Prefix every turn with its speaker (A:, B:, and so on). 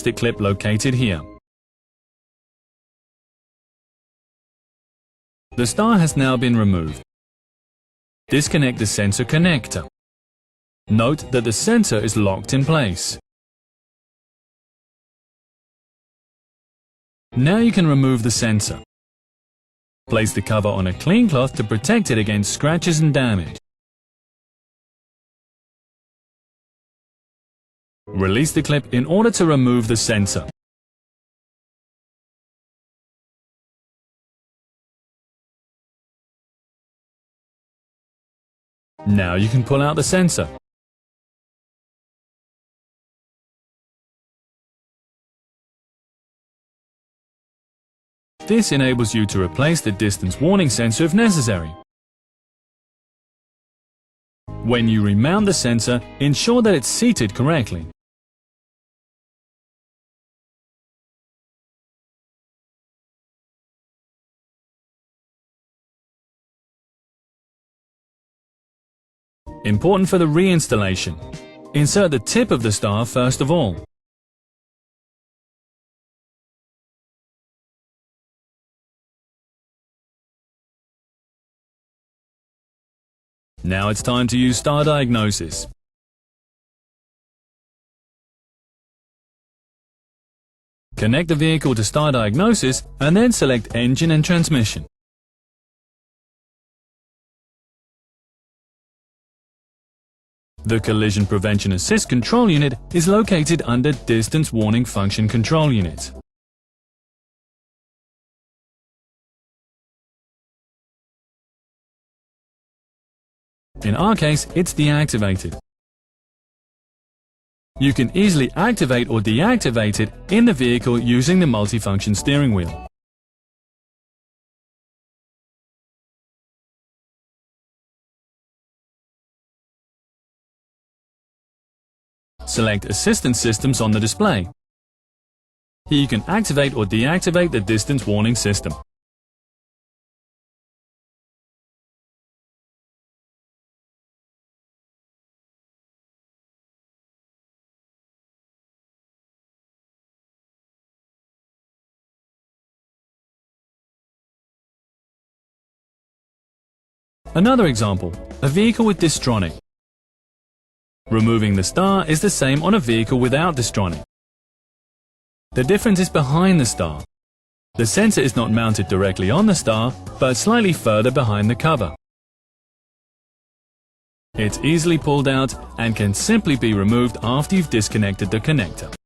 A: clip located here. The star has now been removed. Disconnect the sensor connector. Note that the sensor is locked in place. Now you can remove the sensor. Place the cover on a clean cloth to protect it against scratches and damage. Release the clip in order to remove the sensor. Now you can pull out the sensor. This enables you to replace the distance warning sensor if necessary. When you remount the sensor, ensure that it's seated correctly. Important for the reinstallation. Insert the tip of the star first of all. Now it's time to use star diagnosis. Connect the vehicle to star diagnosis and then select engine and transmission. The Collision Prevention Assist Control Unit is located under Distance Warning Function Control Unit. In our case, it's deactivated. You can easily activate or deactivate it in the vehicle using the multifunction steering wheel. Select Assistance Systems on the display. Here you can activate or deactivate the distance warning system. Another example, a vehicle with Distronic. Removing the star is the same on a vehicle without Distronic. The difference is behind the star. The sensor is not mounted directly on the star, but slightly further behind the cover. It's easily pulled out and can simply be removed after you've disconnected the connector.